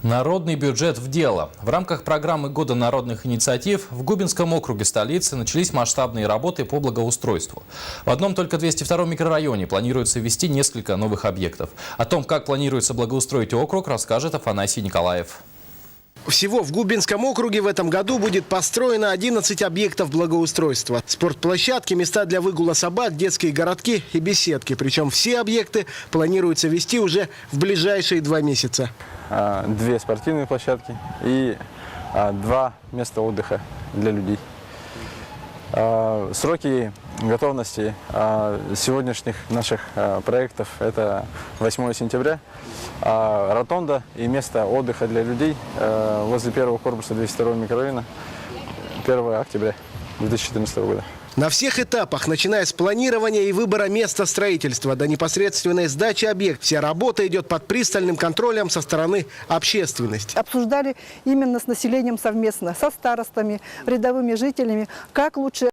Народный бюджет в дело. В рамках программы Года народных инициатив в Губинском округе столицы начались масштабные работы по благоустройству. В одном только 202-м микрорайоне планируется ввести несколько новых объектов. О том, как планируется благоустроить округ, расскажет Афанасий Николаев. Всего в Губинском округе в этом году будет построено 11 объектов благоустройства. Спортплощадки, места для выгула собак, детские городки и беседки. Причем все объекты планируется вести уже в ближайшие 2 месяца. 2 спортивные площадки и 2 места отдыха для людей. Сроки готовности сегодняшних наших проектов – это 8 сентября. Ротонда и место отдыха для людей возле первого корпуса 202 микрорайона 1 октября 2014 года. На всех этапах, начиная с планирования и выбора места строительства до непосредственной сдачи объекта, вся работа идет под пристальным контролем со стороны общественности. Обсуждали именно с населением совместно, со старостами, рядовыми жителями, как лучше